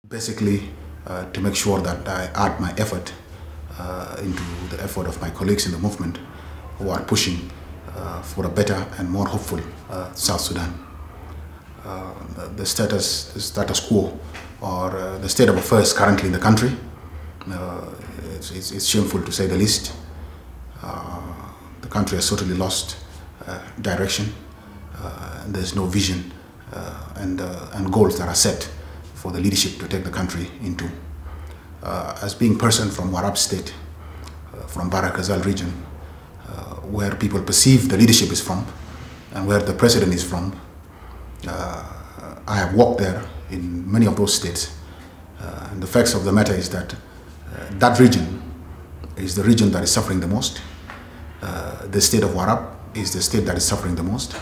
Basically, to make sure that I add my effort into the effort of my colleagues in the movement who are pushing for a better and more hopeful South Sudan. The status quo, or the state of affairs currently in the country, it's shameful to say the least. The country has totally lost direction. There's no vision and goals that are set for the leadership to take the country into. As being person from Warab State, from Barakazal region, where people perceive the leadership is from and where the president is from, I have walked there in many of those states. And the facts of the matter is that that region is the region that is suffering the most. The state of Warab is the state that is suffering the most.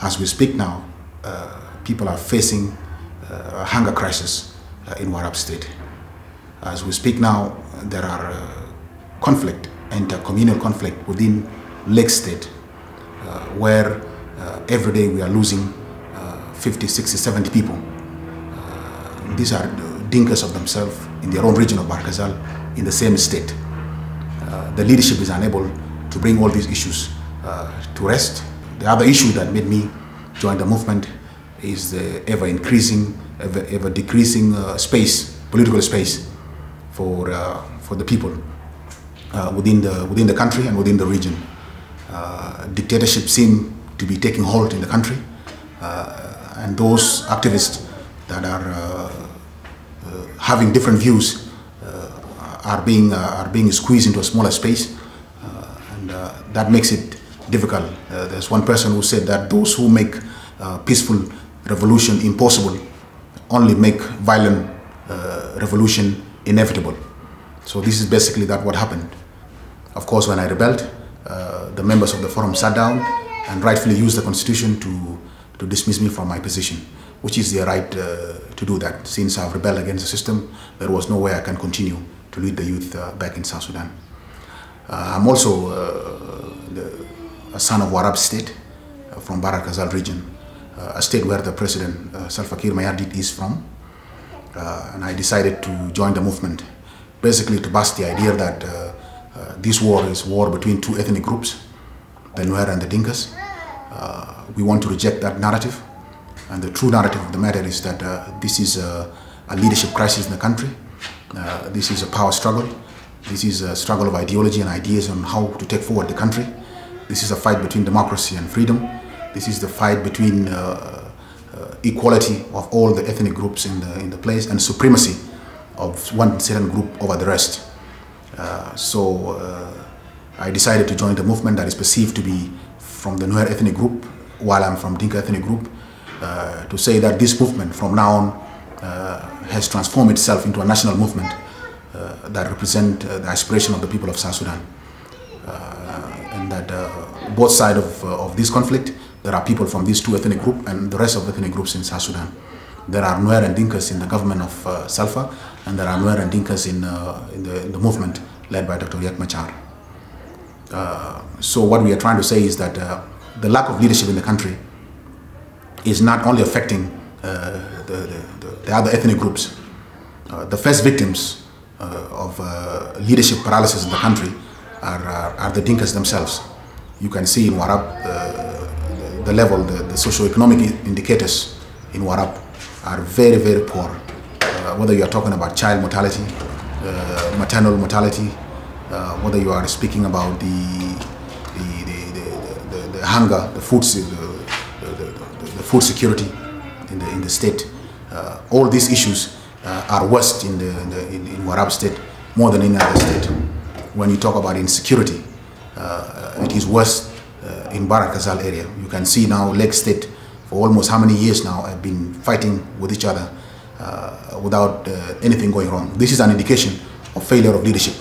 As we speak now, people are facing a hunger crisis in Warab State. As we speak now, there are conflict, inter-communal conflict within Lake State, where every day we are losing 50, 60, 70 people. These are Dinkas of themselves in their own region of Barakazal in the same state. The leadership is unable to bring all these issues to rest. The other issue that made me join the movement is the ever-increasing, ever-decreasing political space for the people within the country and within the region. Dictatorships seem to be taking hold in the country, and those activists that are having different views are being squeezed into a smaller space, and that makes it difficult. There's one person who said that those who make peaceful revolution impossible only make violent revolution inevitable. So this is basically what happened. Of course, when I rebelled, the members of the forum sat down and rightfully used the constitution to dismiss me from my position, which is their right to do that. Since I've rebelled against the system, there was no way I can continue to lead the youth back in South Sudan. I'm also a son of Warab State, from Barakazal region, a state where the president Salva Kiir Mayardit is from. And I decided to join the movement, basically to bust the idea that this war is war between two ethnic groups, the Nuer and the Dinkas. We want to reject that narrative, and the true narrative of the matter is that this is a leadership crisis in the country. This is a power struggle. This is a struggle of ideology and ideas on how to take forward the country. This is a fight between democracy and freedom. This is the fight between equality of all the ethnic groups in the place and supremacy of one certain group over the rest. So I decided to join the movement that is perceived to be from the Nuer ethnic group, while I'm from Dinka ethnic group, to say that this movement from now on has transformed itself into a national movement that represents the aspiration of the people of South Sudan. And that both sides of this conflict, there are people from these two ethnic groups and the rest of the ethnic groups in South Sudan. There are Nuer and Dinkas in the government of Salva, and there are Nuer and Dinkas in the movement led by Dr. Machar. So what we are trying to say is that the lack of leadership in the country is not only affecting the other ethnic groups. The first victims of leadership paralysis in the country are the Dinkas themselves. You can see in Warab the level, the socio-economic indicators in Warab are very, very poor. Whether you are talking about child mortality, maternal mortality, whether you are speaking about the hunger, the food security in the state, all these issues are worse in Warab State more than any other state. When you talk about insecurity, it is worse in Barakazal area. You can see now Lake State for almost how many years now have been fighting with each other without anything going wrong. This is an indication of failure of leadership.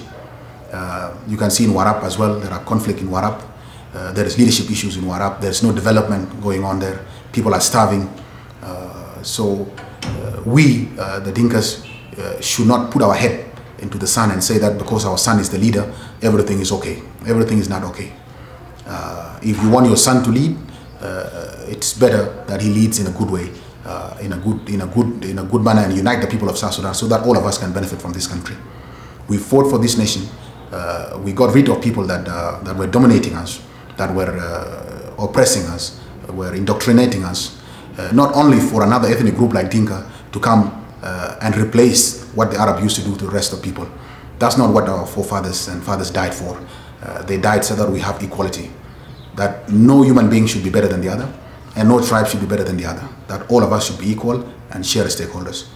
You can see in Warab as well, there are conflict in Warab. There is leadership issues in Warab. There is no development going on there. People are starving. So we, the Dinkas, should not put our head into the sun and say that because our son is the leader, everything is okay. Everything is not okay. If you want your son to lead, it's better that he leads in a good way in a good manner and unite the people of South Sudan so that all of us can benefit from this country. We fought for this nation. We got rid of people that were dominating us, that were oppressing us, were indoctrinating us, not only for another ethnic group like Dinka to come and replace what the Arab used to do to the rest of people. That's not what our forefathers and fathers died for. They died so that we have equality, that no human being should be better than the other, and no tribe should be better than the other, that all of us should be equal and share stakeholders,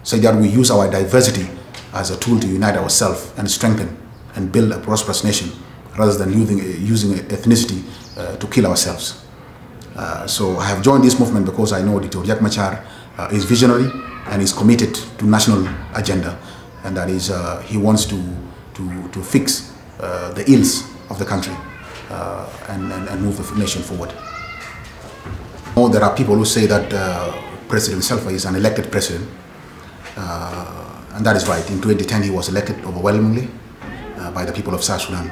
so that we use our diversity as a tool to unite ourselves and strengthen and build a prosperous nation, rather than using ethnicity to kill ourselves. So I have joined this movement because I know Dr. Machar is visionary and is committed to national agenda, and that is he wants to fix the ills of the country and move the nation forward. There are people who say that President Salva is an elected president, and that is right. In 2010 he was elected overwhelmingly by the people of South Sudan.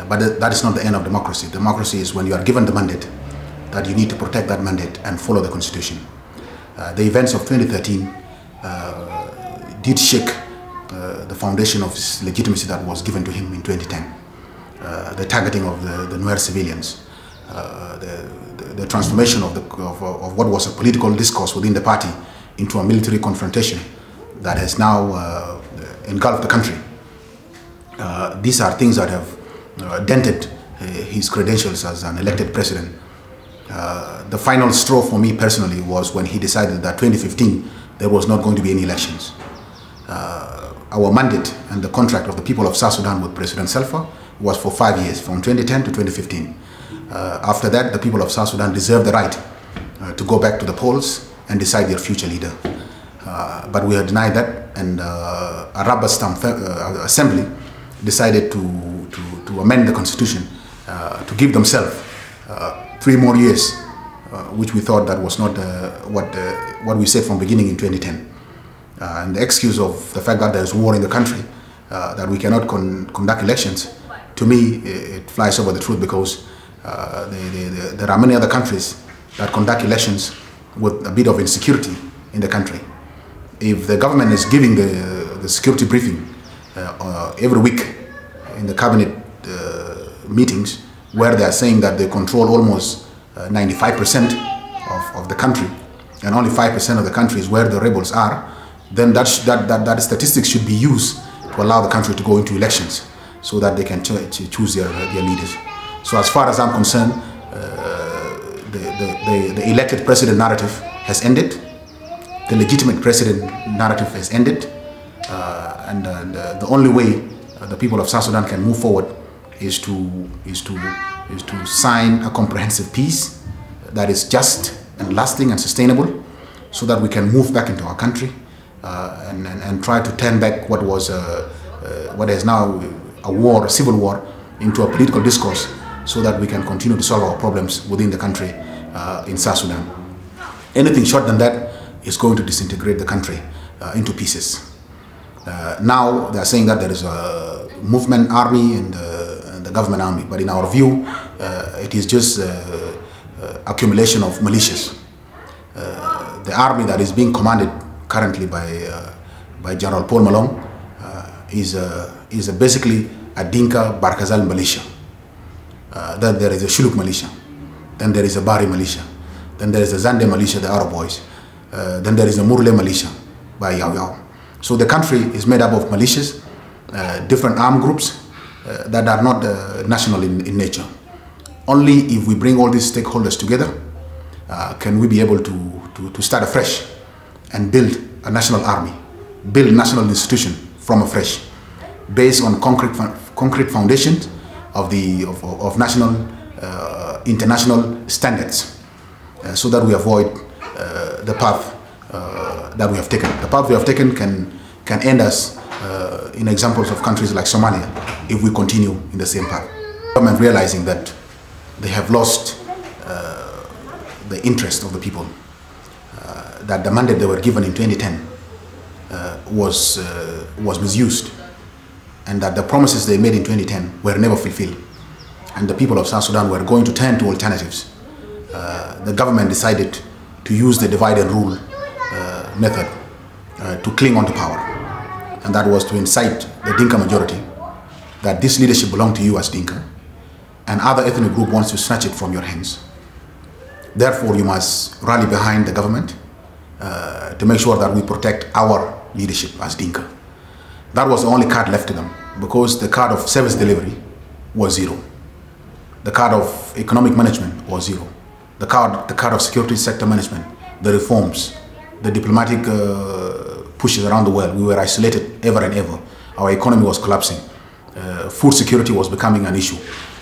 But that is not the end of democracy. Democracy is when you are given the mandate, that you need to protect that mandate and follow the constitution. The events of 2013 did shake the foundation of his legitimacy that was given to him in 2010. The targeting of the Nuer civilians, the transformation of what was a political discourse within the party into a military confrontation that has now engulfed the country. These are things that have dented his credentials as an elected president. The final straw for me personally was when he decided that 2015 there was not going to be any elections. Our mandate and the contract of the people of South Sudan with President Salva was for 5 years, from 2010 to 2015. After that, the people of South Sudan deserve the right to go back to the polls and decide their future leader. But we are denied that, and a rubber stamp assembly decided to amend the constitution to give themselves 3 more years, which we thought that was not what we said from beginning in 2010. And the excuse of the fact that there is war in the country, that we cannot conduct elections, to me it flies over the truth, because there are many other countries that conduct elections with a bit of insecurity in the country. If the government is giving the security briefing every week in the cabinet meetings, where they are saying that they control almost 95% of the country, and only 5% of the country is where the rebels are, then that statistics should be used to allow the country to go into elections so that they can choose their leaders. So as far as I'm concerned, the elected president narrative has ended. The legitimate president narrative has ended. And the only way the people of South Sudan can move forward is to sign a comprehensive peace that is just and lasting and sustainable, so that we can move back into our country and try to turn back what is now a civil war, into a political discourse, so that we can continue to solve our problems within the country in South Sudan. Anything short than that is going to disintegrate the country into pieces. Now they are saying that there is a movement army and the government army, but in our view, it is just accumulation of militias. The army that is being commanded currently by General Paul Malong is basically a Dinka Barkazal militia. Then there is a Shuluk militia. Then there is a Bari militia. Then there is a Zande militia, the Arab boys. Then there is a Murle militia by Yao Yao. So the country is made up of militias, different armed groups that are not national in nature. Only if we bring all these stakeholders together can we be able to start afresh and build a national army, build national institution from afresh, based on concrete foundations of national international standards, so that we avoid the path that we have taken. The path we have taken can end us in examples of countries like Somalia if we continue in the same path. Government realizing that they have lost the interest of the people, that the mandate they were given in 2010 was misused, and that the promises they made in 2010 were never fulfilled, and the people of South Sudan were going to turn to alternatives. The government decided to use the divide and rule method to cling on to power. And that was to incite the Dinka majority that this leadership belonged to you as Dinka, and other ethnic group wants to snatch it from your hands. Therefore, you must rally behind the government to make sure that we protect our leadership as Dinka. That was the only card left to them, because the card of service delivery was zero. The card of economic management was zero. The card of security sector management, the reforms, the diplomatic pushes around the world. We were isolated ever and ever. Our economy was collapsing. Food security was becoming an issue.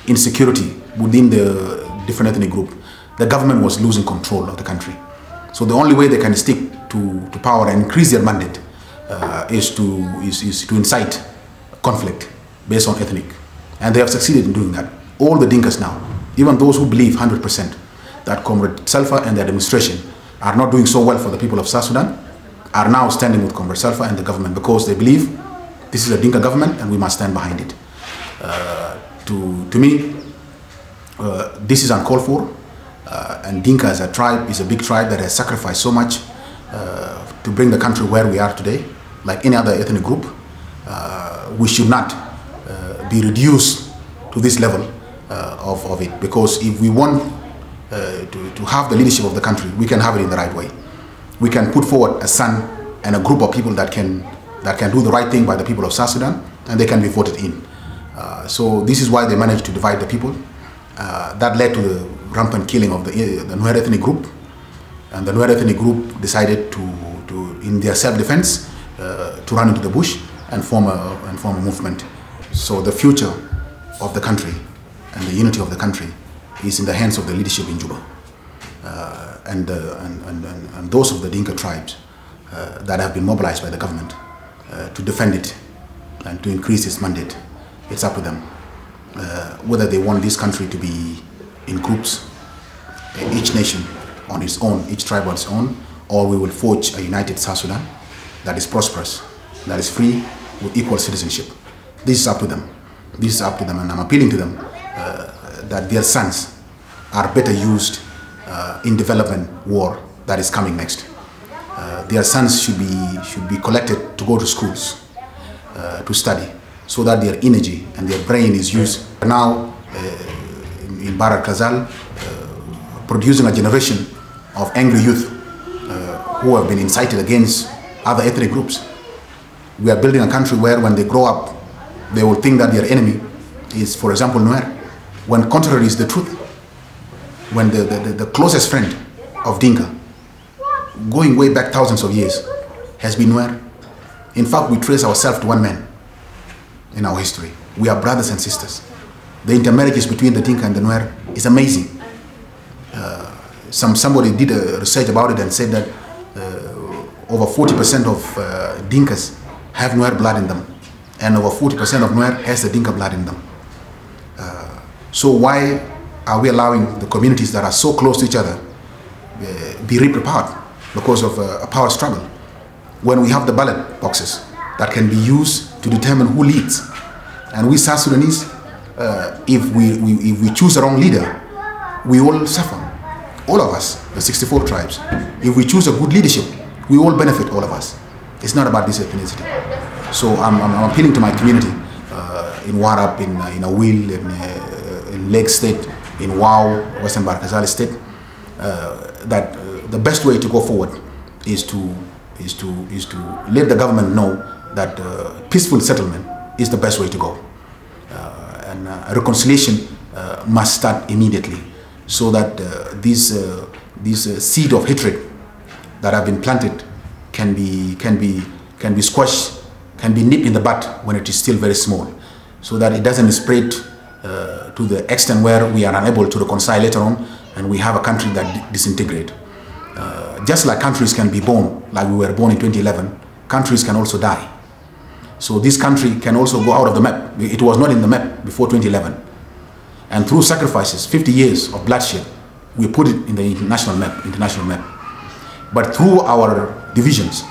Insecurity within the different ethnic group. The government was losing control of the country. So the only way they can stick to power and increase their mandate is to incite conflict based on ethnic. And they have succeeded in doing that. All the Dinkas now, even those who believe 100% that Comrade Salva and the administration are not doing so well for the people of South Sudan, are now standing with Comrade Salva and the government, because they believe this is a Dinka government and we must stand behind it. To me, this is uncalled for, and Dinka as a tribe is a big tribe that has sacrificed so much to bring the country where we are today. Like any other ethnic group, we should not be reduced to this level of it, because if we want to have the leadership of the country, we can have it in the right way. We can put forward a son and a group of people that can do the right thing by the people of South Sudan, and they can be voted in. So this is why they managed to divide the people. That led to the rampant killing of the Nuer ethnic group, and the Nuer ethnic group decided to in their self-defense, to run into the bush and form a movement. So the future of the country and the unity of the country is in the hands of the leadership in Juba, and those of the Dinka tribes that have been mobilized by the government to defend it and to increase its mandate. It's up to them whether they want this country to be in groups, each nation on its own, each tribe on its own, or we will forge a united South Sudan that is prosperous, that is free, with equal citizenship. This is up to them. This is up to them, and I'm appealing to them that their sons are better used in development war that is coming next. Their sons should be collected to go to schools to study, so that their energy and their brain is used. Now, in Barat Kazal, producing a generation of angry youth who have been incited against other ethnic groups. We are building a country where when they grow up, they will think that their enemy is, for example, Nuer, when contrary is the truth. When the closest friend of Dinka, going way back thousands of years, has been Nuer. In fact, we trace ourselves to one man in our history. We are brothers and sisters. The intermarriages between the Dinka and the Nuer is amazing. Somebody did a research about it and said that over 40% of Dinkas have Nuer blood in them, and over 40% of Nuer has the Dinka blood in them. So why are we allowing the communities that are so close to each other be ripped apart because of a power struggle, when we have the ballot boxes that can be used to determine who leads? And we South Sudanese, if we choose the wrong leader, we all suffer. All of us, the 64 tribes. If we choose a good leadership, we all benefit, all of us. It's not about this ethnicity. So I'm appealing to my community in Warab, in Awil, in Lake State, in Wau, Western Barkazal State, that the best way to go forward is to let the government know that peaceful settlement is the best way to go, and reconciliation must start immediately, so that this seed of hatred that have been planted can be squashed, can be nipped in the bud when it is still very small, so that it doesn't spread to the extent where we are unable to reconcile later on, and we have a country that disintegrates. Just like countries can be born, like we were born in 2011, countries can also die. So this country can also go out of the map. It was not in the map before 2011. And through sacrifices, 50 years of bloodshed, we put it in the international map. But through our divisions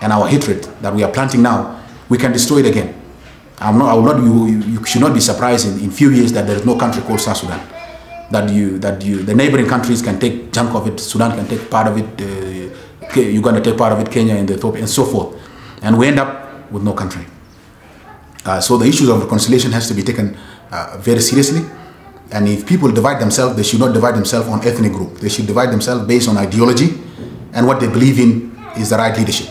and our hatred that we are planting now, we can destroy it again. You should not be surprised in few years that there is no country called South Sudan. the neighboring countries can take chunk of it, Sudan can take part of it, Uganda take part of it, Kenya and Ethiopia and so forth. And we end up with no country. So the issues of reconciliation has to be taken very seriously. And if people divide themselves, they should not divide themselves on ethnic group. They should divide themselves based on ideology and what they believe in is the right leadership.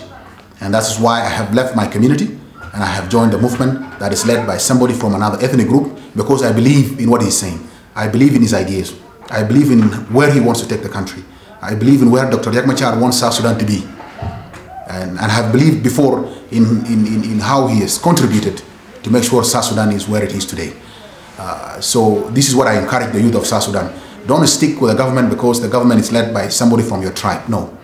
And that's why I have left my community and I have joined a movement that is led by somebody from another ethnic group, because I believe in what he's saying. I believe in his ideas. I believe in where he wants to take the country. I believe in where Dr. Machar wants South Sudan to be. And I have believed before in how he has contributed to make sure South Sudan is where it is today. So this is what I encourage the youth of South Sudan. Don't stick with the government because the government is led by somebody from your tribe. No.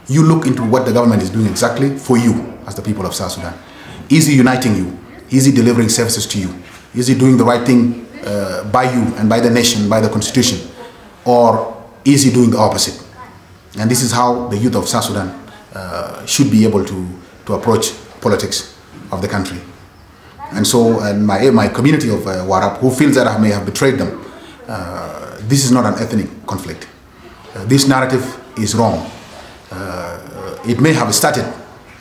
You look into what the government is doing exactly for you as the people of South Sudan. Is he uniting you? Is he delivering services to you? Is he doing the right thing by you and by the nation, by the constitution? Or is he doing the opposite? And this is how the youth of South Sudan should be able to approach politics of the country. And so my community of Warab, who feels that I may have betrayed them, this is not an ethnic conflict. This narrative is wrong. It may have started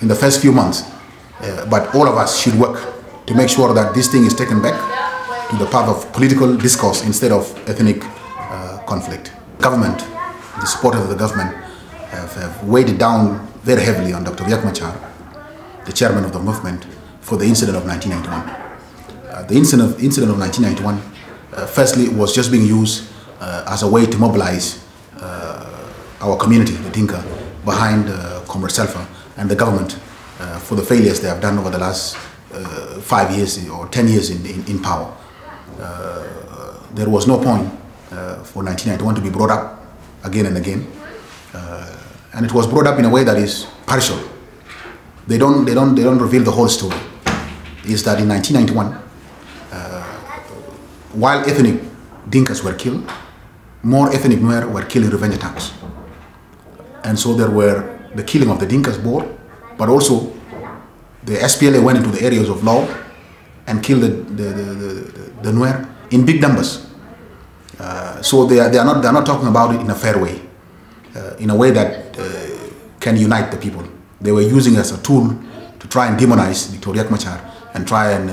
in the first few months, but all of us should work to make sure that this thing is taken back to the path of political discourse instead of ethnic conflict. Government, the supporters of the government have weighed down very heavily on Dr. Machar, the chairman of the movement, for the incident of 1991. The incident of 1991, firstly, was just being used as a way to mobilize our community, the Dinka, behind Comrade Selfa and the government for the failures they have done over the last 5 years or 10 years in power. There was no point for 1991 to be brought up again and again, and it was brought up in a way that is partial. They don't reveal the whole story. Is that in 1991, while ethnic Dinkas were killed, more ethnic Nuer were killed in revenge attacks. And so there were the killing of the Dinkas board, but also the SPLM went into the areas of Law and killed the Nuer in big numbers. So they are not talking about it in a fair way, in a way that can unite the people. They were using it as a tool to try and demonize Dr. Machar and try and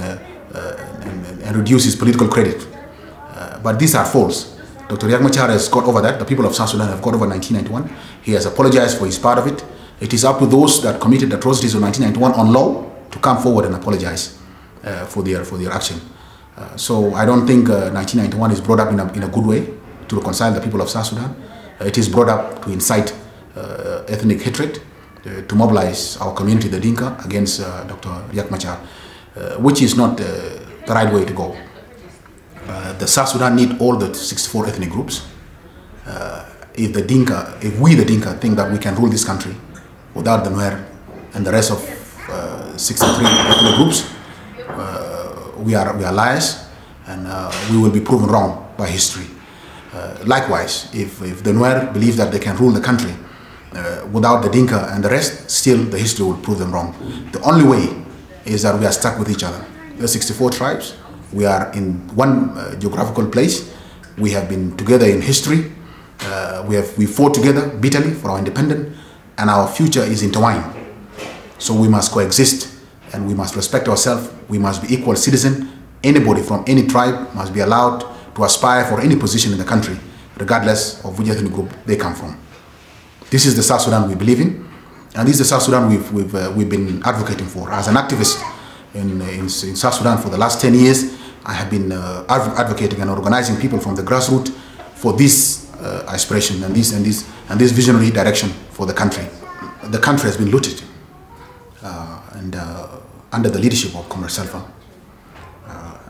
reduce his political credit. But these are false. Dr. Machar has got over that. The people of South Sudan have got over 1991. He has apologized for his part of it. It is up to those that committed atrocities of 1991 on law to come forward and apologize for their action. So I don't think 1991 is brought up in a good way to reconcile the people of South Sudan. It is brought up to incite ethnic hatred, to mobilize our community, the Dinka, against Dr. Machar, which is not the right way to go. The South Sudan need all the 64 ethnic groups. If we the Dinka think that we can rule this country without the Nuer and the rest of 63 ethnic groups, we are liars, and we will be proven wrong by history. Likewise, if the Nuer believe that they can rule the country without the Dinka and the rest, still the history will prove them wrong. The only way is that we are stuck with each other. There are 64 tribes. We are in one geographical place. We have been together in history. We fought together bitterly for our independence, and our future is intertwined. So we must coexist, and we must respect ourselves. We must be equal citizens. Anybody from any tribe must be allowed to aspire for any position in the country, regardless of which ethnic group they come from. This is the South Sudan we believe in, and this is the South Sudan we've been advocating for. As an activist in South Sudan for the last 10 years, I have been advocating and organizing people from the grassroots for this aspiration and this visionary direction for the country. The country has been looted, under the leadership of Comrade Selfa.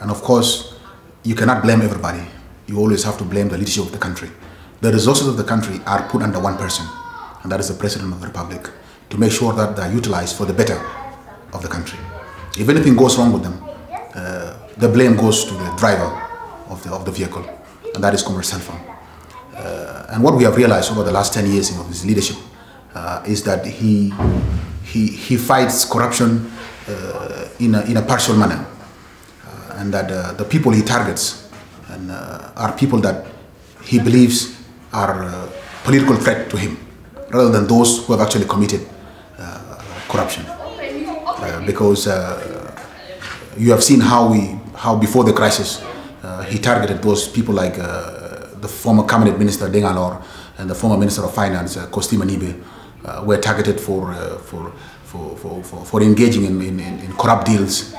And of course, you cannot blame everybody. You always have to blame the leadership of the country. The resources of the country are put under one person, and that is the President of the Republic, to make sure that they are utilized for the better of the country. If anything goes wrong with them, the blame goes to the driver of the vehicle, and that is Comrade Selfa. And what we have realized over the last 10 years of his leadership is that he fights corruption in a partial manner, and that the people he targets are people that he believes are a political threat to him, rather than those who have actually committed corruption. Because you have seen how before the crisis he targeted those people like the former cabinet minister Dinka and the former minister of finance Kosti Manibe were targeted for engaging in corrupt deals.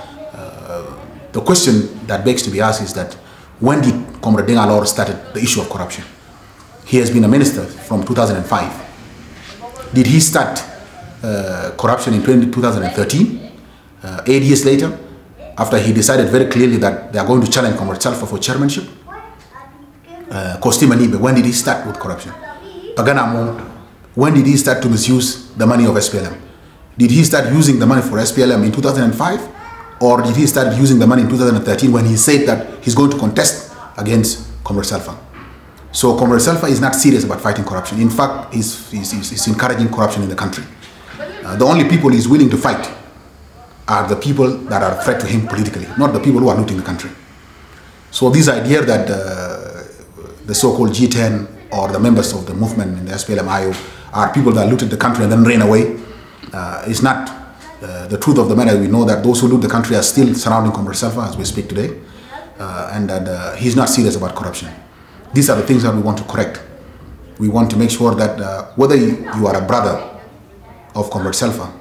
The question that begs to be asked is that when did Comrade Dinka started the issue of corruption? He has been a minister from 2005. Did he start corruption in 2013, 8 years later, after he decided very clearly that they are going to challenge Comrade Salfa for chairmanship? Kosti Manibe, when did he start with corruption? Paganamo, when did he start to misuse the money of SPLM? Did he start using the money for SPLM in 2005? Or did he start using the money in 2013 when he said that he's going to contest against Comrade Salfa? So Comrade Salfa is not serious about fighting corruption. In fact, he's encouraging corruption in the country. The only people he's willing to fight are the people that are a threat to him politically, not the people who are looting the country. So this idea that the so-called G10 or the members of the movement in the SPLM-IO are people that looted the country and then ran away is not the truth of the matter. We know that those who loot the country are still surrounding Comrade Salfa as we speak today, and that he's not serious about corruption. These are the things that we want to correct. We want to make sure that whether you are a brother of Comrade Salfa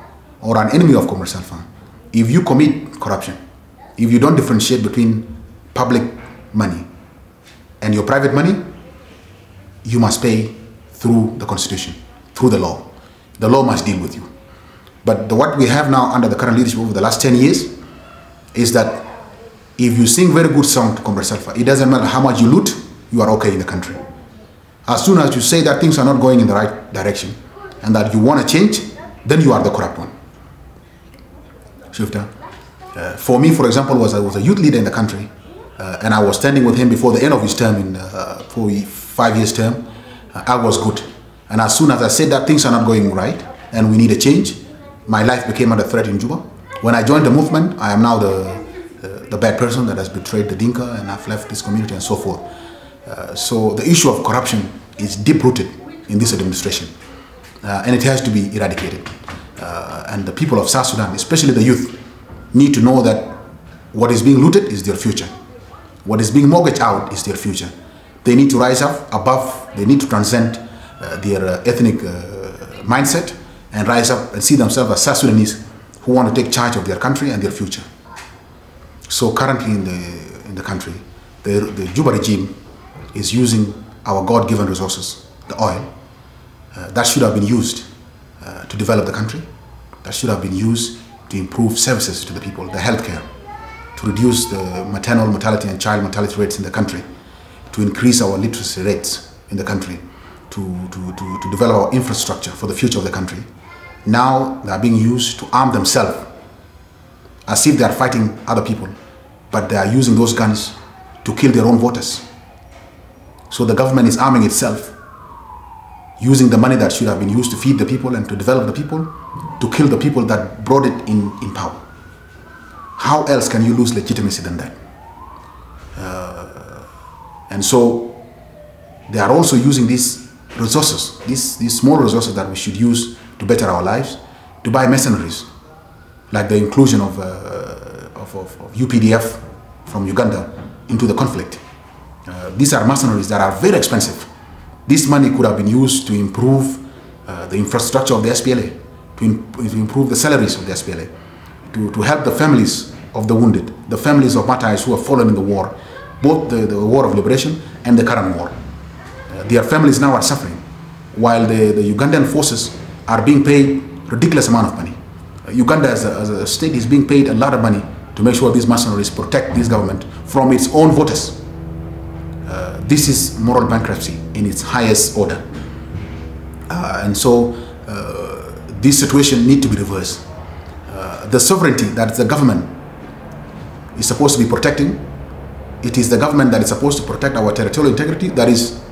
or an enemy of Comrade Salfa, if you commit corruption, if you don't differentiate between public money and your private money, you must pay through the constitution, through the law. The law must deal with you. But what we have now under the current leadership over the last 10 years is that if you sing very good song to Comrade Salfa, it doesn't matter how much you loot, you are okay in the country. As soon as you say that things are not going in the right direction and that you want to change, then you are the corrupt one. Shifter. For me, for example, I was a youth leader in the country, and I was standing with him before the end of his term, for 5 years term. I was good. And as soon as I said that things are not going right and we need a change, my life became under threat in Juba. When I joined the movement, I am now the bad person that has betrayed the Dinka and I've left this community and so forth. So the issue of corruption is deep-rooted in this administration, and it has to be eradicated. And the people of South Sudan, especially the youth, need to know that what is being looted is their future. What is being mortgaged out is their future. They need to rise up above, they need to transcend their ethnic mindset and rise up and see themselves as South Sudanese who want to take charge of their country and their future. So currently in the country, the Juba regime is using our God-given resources, the oil, that should have been used to develop the country, that should have been used to improve services to the people, the healthcare, to reduce the maternal mortality and child mortality rates in the country, to increase our literacy rates in the country, to develop our infrastructure for the future of the country. Now they are being used to arm themselves as if they are fighting other people, but they are using those guns to kill their own voters. So the government is arming itself, using the money that should have been used to feed the people and to develop the people, to kill the people that brought it in power. How else can you lose legitimacy than that? And so they are also using these resources, these small resources that we should use to better our lives, to buy mercenaries, like the inclusion of UPDF from Uganda into the conflict. These are mercenaries that are very expensive. This money could have been used to improve the infrastructure of the SPLA, to improve the salaries of the SPLA, to help the families of the wounded, the families of martyrs who have fallen in the war, both the war of liberation and the current war. Their families now are suffering, while the Ugandan forces are being paid a ridiculous amount of money. Uganda as a state is being paid a lot of money to make sure these mercenaries protect this government from its own voters. This is moral bankruptcy in its highest order. And so this situation needs to be reversed. The sovereignty that the government is supposed to be protecting, it is the government that is supposed to protect our territorial integrity that is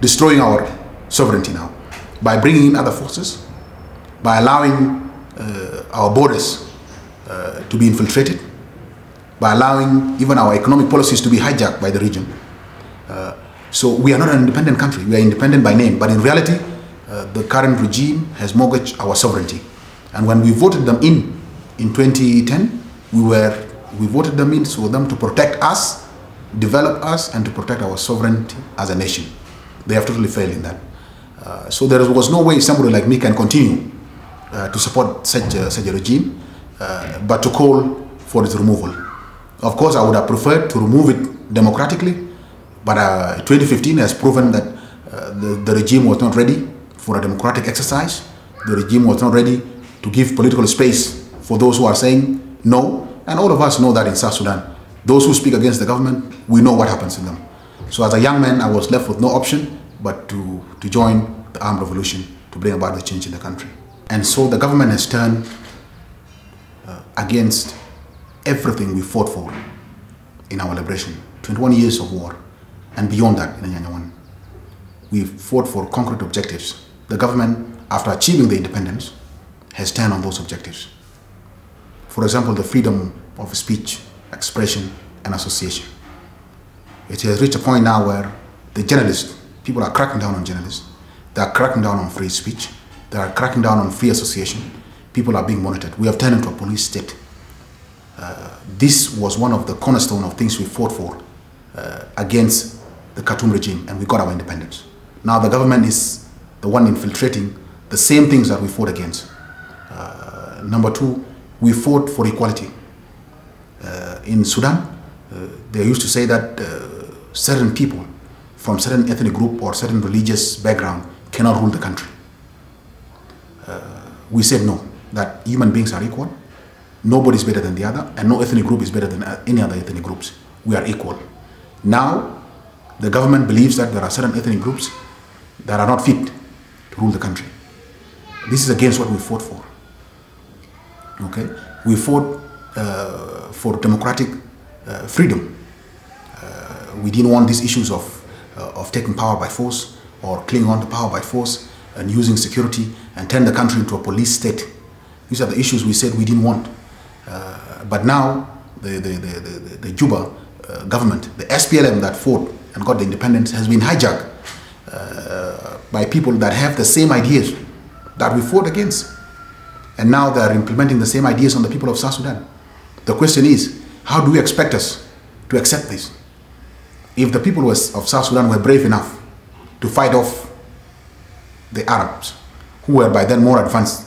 destroying our sovereignty now by bringing in other forces, by allowing our borders to be infiltrated, by allowing even our economic policies to be hijacked by the region. So we are not an independent country. We are independent by name, but in reality, the current regime has mortgaged our sovereignty. And when we voted them in 2010, we voted them in for them to protect us, develop us, and to protect our sovereignty as a nation. They have totally failed in that. So there was no way somebody like me can continue to support such a regime, but to call for its removal. Of course, I would have preferred to remove it democratically, but 2015 has proven that the regime was not ready for a democratic exercise. The regime was not ready to give political space for those who are saying no. And all of us know that in South Sudan, those who speak against the government, we know what happens to them. So as a young man, I was left with no option but to join the armed revolution to bring about the change in the country. And so the government has turned against everything we fought for in our liberation. 21 years of war and beyond that in Nyanyawan. We fought for concrete objectives. The government, after achieving the independence, has turned on those objectives. For example, the freedom of speech, expression, and association. It has reached a point now where the journalists, people are cracking down on journalists. They are cracking down on free speech. They are cracking down on free association. People are being monitored. We have turned into a police state. This was one of the cornerstones of things we fought for against the Khartoum regime, and we got our independence. Now the government is the one infiltrating the same things that we fought against. Number two, we fought for equality. In Sudan, they used to say that certain people from certain ethnic group or certain religious background cannot rule the country. We said no, that human beings are equal. Nobody is better than the other, and no ethnic group is better than any other ethnic groups. We are equal. Now, the government believes that there are certain ethnic groups that are not fit to rule the country. This is against what we fought for. Okay, we fought for democratic freedom. We didn't want these issues of taking power by force or clinging on to power by force and using security and turn the country into a police state. These are the issues we said we didn't want. But now the Juba government, the SPLM that fought and got the independence, has been hijacked by people that have the same ideas that we fought against. And now they are implementing the same ideas on the people of South Sudan. The question is, how do we expect us to accept this? If the people of South Sudan were brave enough to fight off the Arabs, who were by then more advanced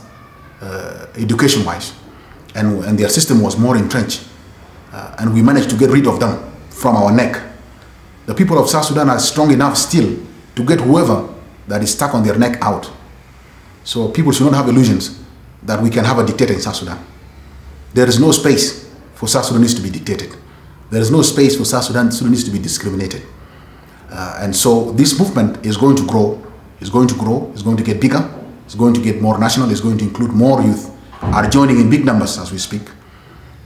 education-wise, and their system was more entrenched, and we managed to get rid of them from our neck, the people of South Sudan are strong enough still to get whoever that is stuck on their neck out. So people should not have illusions that we can have a dictator in South Sudan. There is no space for South Sudanese to be dictated. There is no space for South Sudanese to be discriminated. And so this movement is going to grow, is going to grow, is going to get bigger, it's going to get more national, it's going to include more youth, are joining in big numbers as we speak.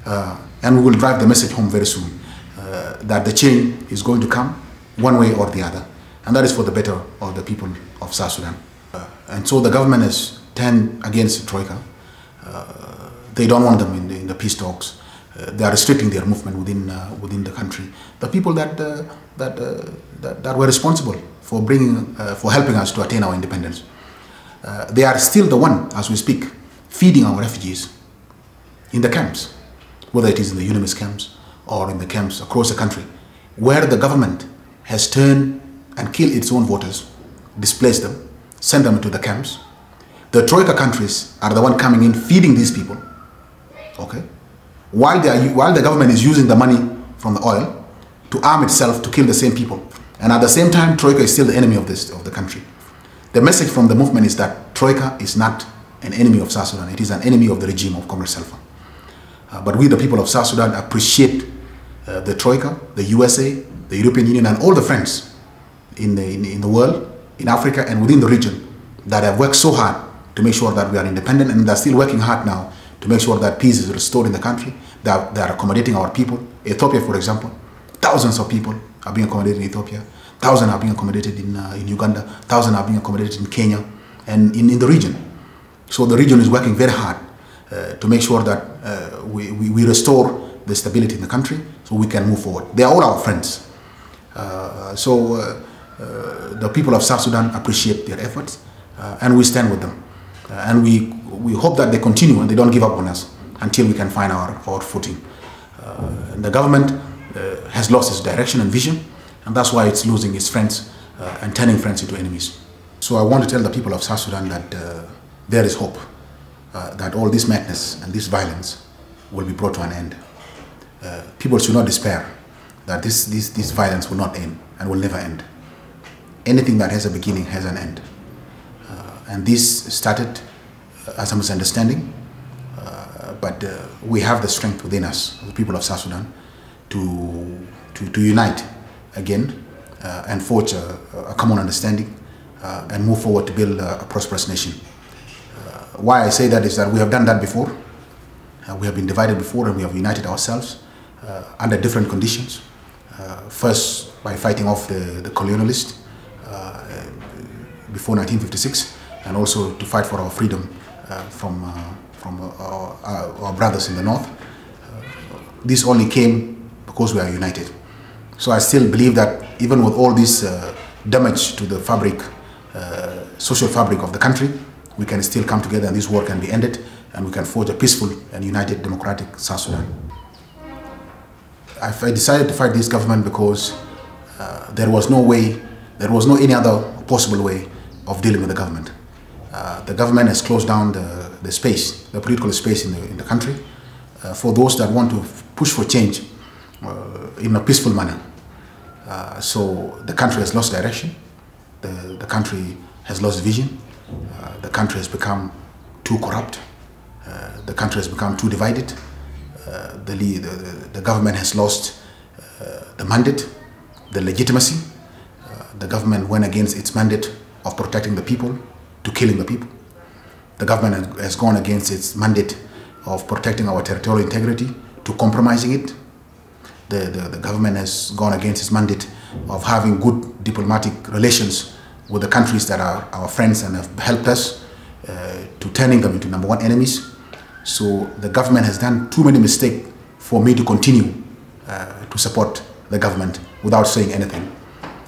And we will drive the message home very soon, that the change is going to come one way or the other. And that is for the better of the people of South Sudan. And so the government has turned against the Troika. They don't want them in the peace talks. They are restricting their movement within the country. The people that were responsible for helping us to attain our independence, they are still the one, as we speak, feeding our refugees in the camps, whether it is in the UNMISS camps or in the camps across the country, where the government has turned and killed its own voters, displaced them, sent them to the camps. The Troika countries are the one coming in feeding these people, okay? While the government is using the money from the oil to arm itself to kill the same people. And at the same time, Troika is still the enemy of the country. The message from the movement is that Troika is not an enemy of South Sudan. It is an enemy of the regime of Comrade Salva. But we, the people of South Sudan, appreciate the Troika, the USA, the European Union, and all the friends in the world, in Africa, and within the region that have worked so hard to make sure that we are independent, and they're still working hard now to make sure that peace is restored in the country. They are accommodating our people. Ethiopia, for example, thousands of people are being accommodated in Ethiopia. Thousands are being accommodated in Uganda. Thousands are being accommodated in Kenya and in the region. So the region is working very hard to make sure that we restore the stability in the country so we can move forward. They are all our friends. So the people of South Sudan appreciate their efforts, and we stand with them. And we hope that they continue and they don't give up on us until we can find our footing. The government has lost its direction and vision, and that's why it's losing its friends and turning friends into enemies. So I want to tell the people of South Sudan that there is hope, that all this madness and this violence will be brought to an end. People should not despair that this violence will not end and will never end. Anything that has a beginning has an end. And this started as a misunderstanding, but we have the strength within us, the people of South Sudan, to unite again and forge a common understanding and move forward to build a prosperous nation. Why I say that is that we have done that before. We have been divided before, and we have united ourselves under different conditions. First, by fighting off the colonialists before 1956, and also to fight for our freedom from our brothers in the north. This only came because we are united. So I still believe that even with all this damage to the fabric, social fabric of the country, we can still come together and this war can be ended, and we can forge a peaceful and united democratic South Sudan. I decided to fight this government because there was no any other possible way of dealing with the government. The government has closed down the political space in the country for those that want to push for change in a peaceful manner. So the country has lost direction, the country has lost vision, the country has become too corrupt, the country has become too divided, the government has lost the mandate, the legitimacy. The government went against its mandate of protecting the people to killing the people. The government has gone against its mandate of protecting our territorial integrity to compromising it. The government has gone against its mandate of having good diplomatic relations with the countries that are our friends and have helped us to turning them into #1 enemies. So the government has done too many mistakes for me to continue to support the government without saying anything.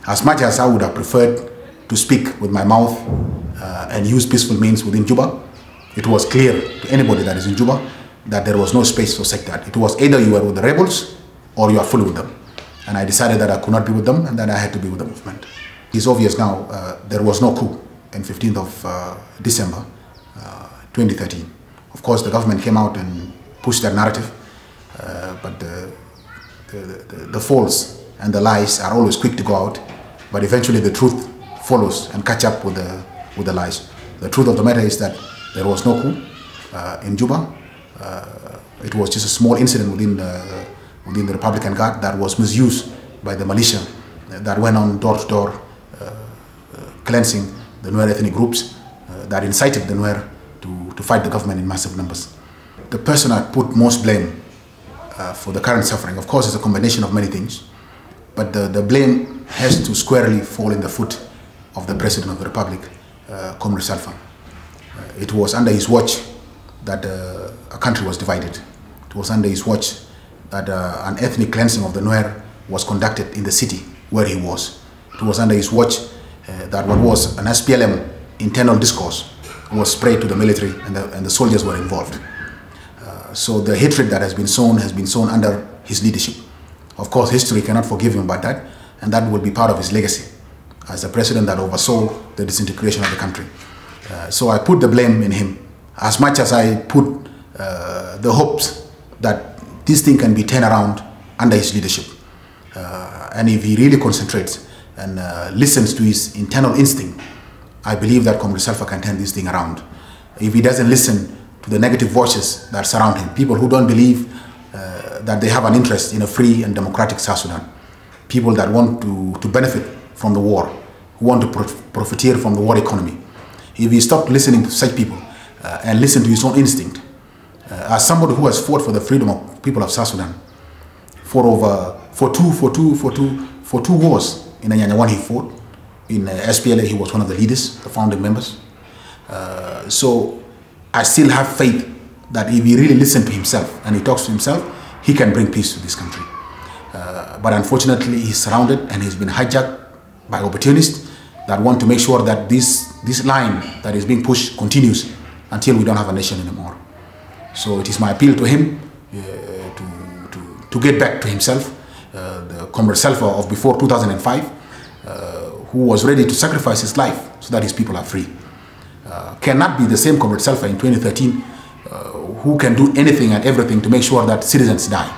As much as I would have preferred to speak with my mouth and use peaceful means within Juba, it was clear to anybody that is in Juba that there was no space for such that. It was either you were with the rebels or you are fully with them. And I decided that I could not be with them and that I had to be with the movement. It's obvious now there was no coup on 15th of December 2013. Of course, the government came out and pushed that narrative, but the false and the lies are always quick to go out, but eventually the truth follows and catch up with the lies. The truth of the matter is that there was no coup in Juba. It was just a small incident within the Republican Guard that was misused by the militia that went on door to door, cleansing the Nuer ethnic groups that incited the Nuer to fight the government in massive numbers. The person I put most blame for the current suffering, of course, is a combination of many things, but the blame has to squarely fall in the foot of the President of the Republic, Comrade Salva. It was under his watch that a country was divided. It was under his watch that an ethnic cleansing of the Nuer was conducted in the city where he was. It was under his watch that what was an SPLM internal discourse was sprayed to the military and the soldiers were involved. So the hatred that has been sown under his leadership. Of course, history cannot forgive him about that, and that will be part of his legacy as the president that oversaw the disintegration of the country. So I put the blame in him, as much as I put the hopes that this thing can be turned around under his leadership. And if he really concentrates and listens to his internal instinct, I believe that Comrade Salva can turn this thing around. If he doesn't listen to the negative voices that surround him, people who don't believe that they have an interest in a free and democratic South Sudan, people that want to benefit from the war, who want to profiteer from the war economy. If he stopped listening to such people and listen to his own instinct, as somebody who has fought for the freedom of people of South Sudan for two wars. In Anyanya 1 he fought, in SPLM he was one of the leaders, the founding members. So I still have faith that if he really listens to himself and he talks to himself, he can bring peace to this country. But unfortunately he's surrounded and he's been hijacked by opportunists that want to make sure that this line that is being pushed continues until we don't have a nation anymore. So it is my appeal to him to get back to himself, the Comrade Selfa of before 2005, who was ready to sacrifice his life so that his people are free. Cannot be the same Comrade Selfa in 2013 who can do anything and everything to make sure that citizens die.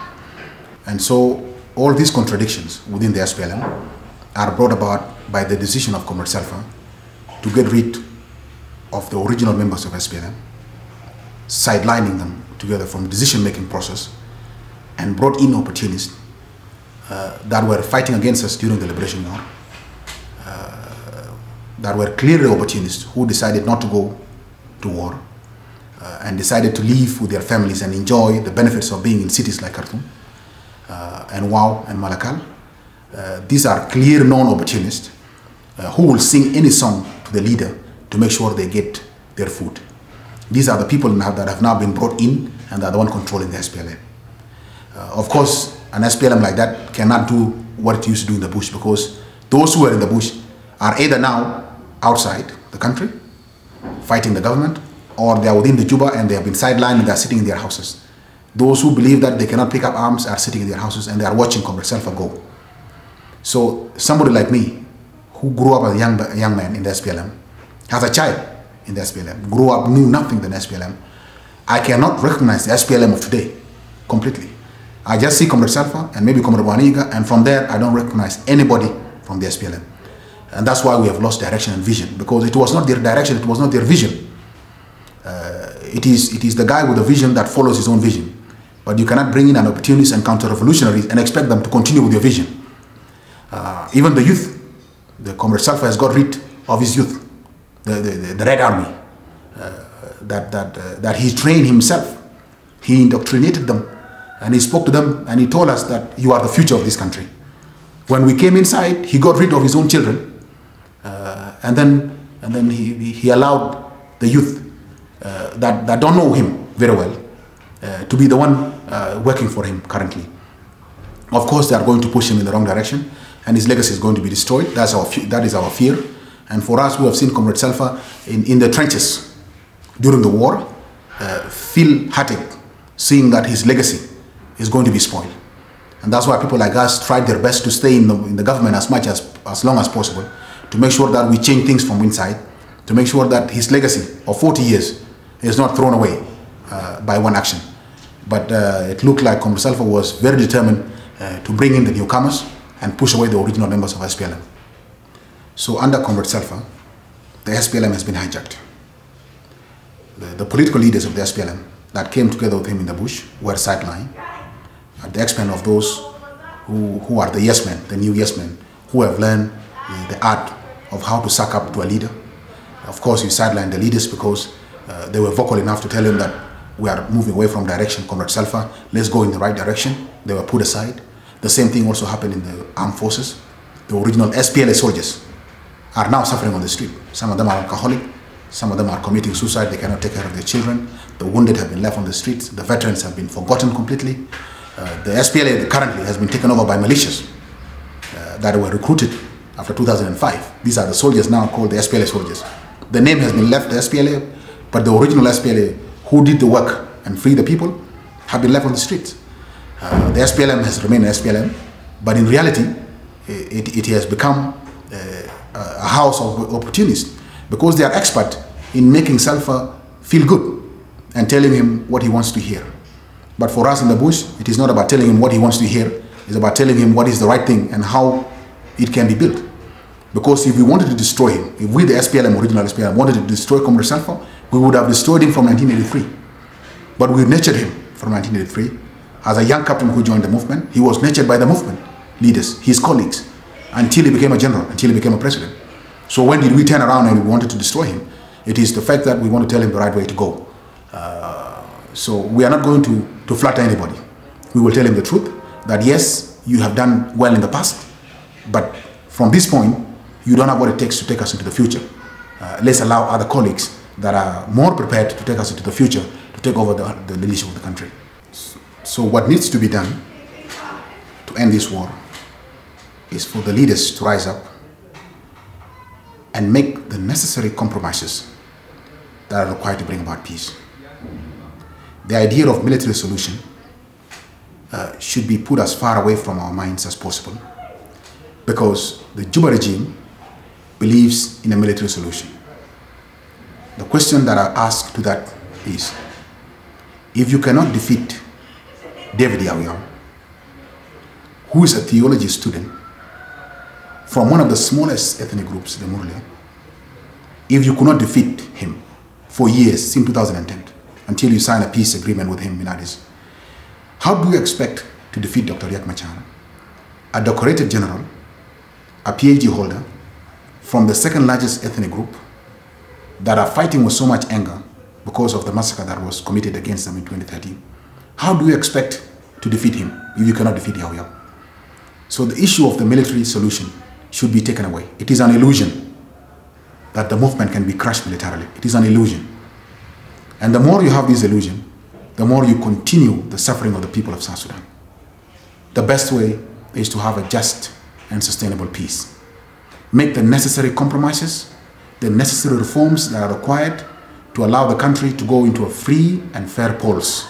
And so all these contradictions within the SPLM are brought about by the decision of Comrade Selfa to get rid of the original members of SPLM, sidelining them together from the decision-making process, and brought in opportunists that were fighting against us during the Liberation War, that were clearly opportunists who decided not to go to war and decided to live with their families and enjoy the benefits of being in cities like Khartoum and Wau and Malakal. These are clear non-opportunists who will sing any song to the leader to make sure they get their food. These are the people now that have now been brought in and are the one controlling the SPLM. Of course, an SPLM like that cannot do what it used to do in the bush, because those who are in the bush are either now outside the country fighting the government, or they are within the Juba and they have been sidelined and they are sitting in their houses. Those who believe that they cannot pick up arms are sitting in their houses and they are watching Comrade Selfa go. So somebody like me, who grew up as a young man in the SPLM, as a child in the SPLM, grew up, knew nothing than SPLM, I cannot recognize the SPLM of today completely. I just see Comrade Selfa and maybe Comrade Waniga, and from there I don't recognize anybody from the SPLM. And that's why we have lost direction and vision, because it was not their direction, it was not their vision. It is the guy with a vision that follows his own vision. But you cannot bring in an opportunist and counter-revolutionaries and expect them to continue with your vision. Even the youth, the Comrade Selfa has got rid of his youth, the Red Army, that he trained himself. He indoctrinated them, and he spoke to them, and he told us that you are the future of this country. When we came inside, he got rid of his own children, and then he allowed the youth that don't know him very well to be the one working for him currently. Of course, they are going to push him in the wrong direction, and his legacy is going to be destroyed. That is our fear. And for us who have seen Comrade Selfa in the trenches during the war, feel heartache seeing that his legacy is going to be spoiled. And that's why people like us tried their best to stay in the government as long as possible, to make sure that we change things from inside, to make sure that his legacy of 40 years is not thrown away by one action. But it looked like Comrade Selfa was very determined to bring in the newcomers and push away the original members of SPLM. So under Comrade Selfa, the SPLM has been hijacked. The political leaders of the SPLM that came together with him in the bush were sidelined at the expense of those who are the yes men, the new yes men, who have learned the art of how to suck up to a leader. Of course, you sidelined the leaders because they were vocal enough to tell him that we are moving away from direction, Comrade Selfa, let's go in the right direction. They were put aside. The same thing also happened in the armed forces. The original SPLA soldiers are now suffering on the street. Some of them are alcoholic, some of them are committing suicide, they cannot take care of their children. The wounded have been left on the streets, the veterans have been forgotten completely. The SPLA currently has been taken over by militias that were recruited after 2005. These are the soldiers now called the SPLA soldiers. The name has been left the SPLA, but the original SPLA who did the work and free the people have been left on the streets. The SPLM has remained SPLM, but in reality, it has become a house of opportunists, because they are expert in making Selfa feel good and telling him what he wants to hear. But for us in the bush, it is not about telling him what he wants to hear, it's about telling him what is the right thing and how it can be built. Because if we wanted to destroy him, if we, the SPLM, original SPLM, wanted to destroy Comrade Selfa, we would have destroyed him from 1983. But we nurtured him from 1983. As a young captain who joined the movement, he was nurtured by the movement leaders, his colleagues, until he became a general, until he became a president. So when did we turn around and we wanted to destroy him? It is the fact that we want to tell him the right way to go. So we are not going to flatter anybody. We will tell him the truth, that yes, you have done well in the past, but from this point, you don't have what it takes to take us into the future. Let's allow other colleagues that are more prepared to take us into the future to take over the leadership of the country. So what needs to be done to end this war is for the leaders to rise up and make the necessary compromises that are required to bring about peace. The idea of military solution should be put as far away from our minds as possible, because the Juba regime believes in a military solution. The question that I ask to that is, if you cannot defeat David Yawyao, who is a theology student from one of the smallest ethnic groups, the Murle, if you could not defeat him for years, since 2010, until you sign a peace agreement with him in Addis, how do you expect to defeat Dr. Riek Machar, a decorated general, a PhD holder, from the second largest ethnic group that are fighting with so much anger because of the massacre that was committed against them in 2013? How do you expect to defeat him if you cannot defeat Yawyao? So the issue of the military solution should be taken away. It is an illusion that the movement can be crushed militarily. It is an illusion. And the more you have this illusion, the more you continue the suffering of the people of South Sudan. The best way is to have a just and sustainable peace. Make the necessary compromises, the necessary reforms that are required to allow the country to go into a free and fair polls,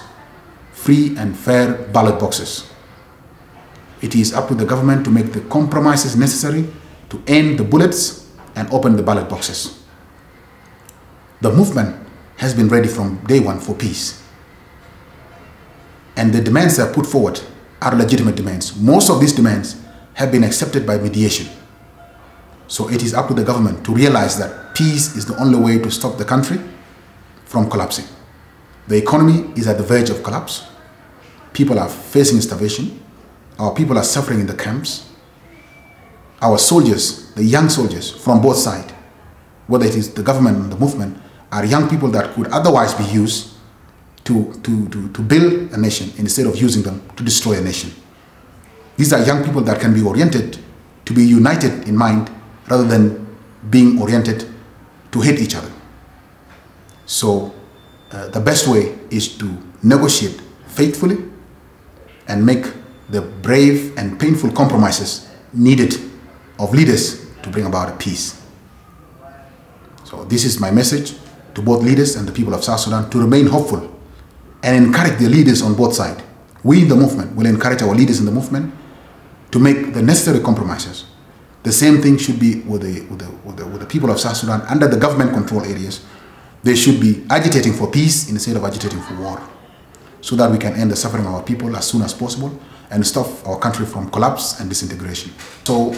free and fair ballot boxes. It is up to the government to make the compromises necessary to end the bullets and open the ballot boxes. The movement has been ready from day one for peace. And the demands that are put forward are legitimate demands. Most of these demands have been accepted by mediation. So it is up to the government to realize that peace is the only way to stop the country from collapsing. The economy is at the verge of collapse. People are facing starvation. Our people are suffering in the camps. Our soldiers, the young soldiers from both sides, whether it is the government and the movement, are young people that could otherwise be used to build a nation instead of using them to destroy a nation. These are young people that can be oriented to be united in mind rather than being oriented to hate each other. So the best way is to negotiate faithfully and make the brave and painful compromises needed of leaders to bring about a peace. So this is my message to both leaders and the people of South Sudan, to remain hopeful and encourage the leaders on both sides. We in the movement will encourage our leaders in the movement to make the necessary compromises. The same thing should be with the people of South Sudan under the government control areas. They should be agitating for peace instead of agitating for war, so that we can end the suffering of our people as soon as possible and stop our country from collapse and disintegration. So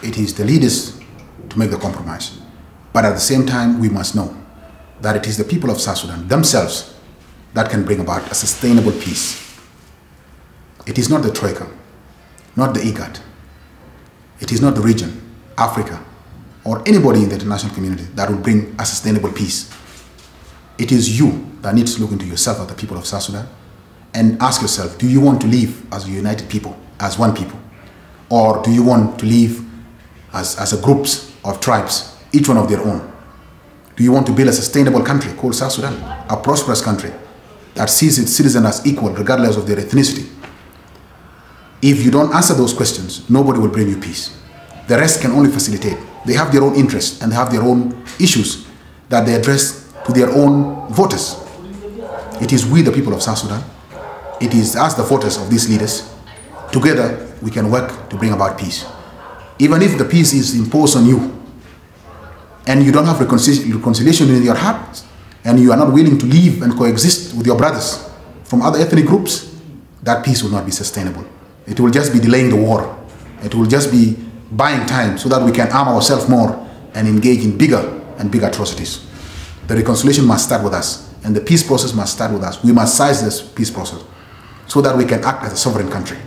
it is the leaders to make the compromise. But at the same time, we must know that it is the people of South Sudan themselves that can bring about a sustainable peace. It is not the Troika, not the IGAD. It is not the region, Africa, or anybody in the international community that will bring a sustainable peace. It is you that needs to look into yourself as the people of South Sudan and ask yourself, do you want to live as a united people, as one people? Or do you want to live as a groups of tribes, each one of their own? Do you want to build a sustainable country called South Sudan, a prosperous country that sees its citizens as equal regardless of their ethnicity? If you don't answer those questions, nobody will bring you peace. The rest can only facilitate. They have their own interests and they have their own issues that they address to their own voters. It is we, the people of South Sudan. It is us, the voters of these leaders. Together, we can work to bring about peace. Even if the peace is imposed on you and you don't have reconciliation in your heart and you are not willing to live and coexist with your brothers from other ethnic groups, that peace will not be sustainable. It will just be delaying the war. It will just be buying time so that we can arm ourselves more and engage in bigger and bigger atrocities. The reconciliation must start with us, and the peace process must start with us. We must size this peace process so that we can act as a sovereign country.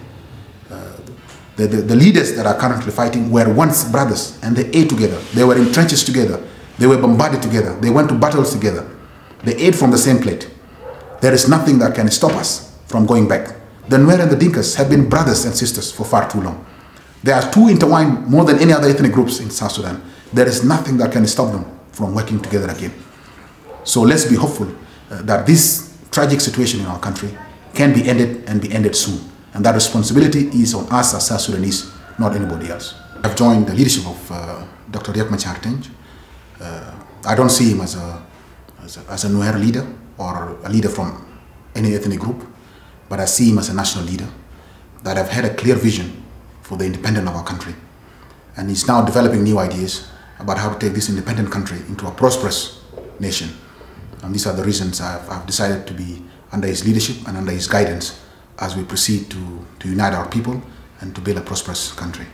The leaders that are currently fighting were once brothers, and they ate together. They were in trenches together. They were bombarded together. They went to battles together. They ate from the same plate. There is nothing that can stop us from going back. The Nuer and the Dinkas have been brothers and sisters for far too long. They are too intertwined more than any other ethnic groups in South Sudan. There is nothing that can stop them from working together again. So let's be hopeful that this tragic situation in our country can be ended and be ended soon. And that responsibility is on us as South Sudanese, not anybody else. I've joined the leadership of Dr. Riek Machar I don't see him as a Nuer leader or a leader from any ethnic group, but I see him as a national leader that have had a clear vision for the independence of our country. And he's now developing new ideas about how to take this independent country into a prosperous nation. And these are the reasons I've decided to be under his leadership and under his guidance as we proceed to unite our people and to build a prosperous country.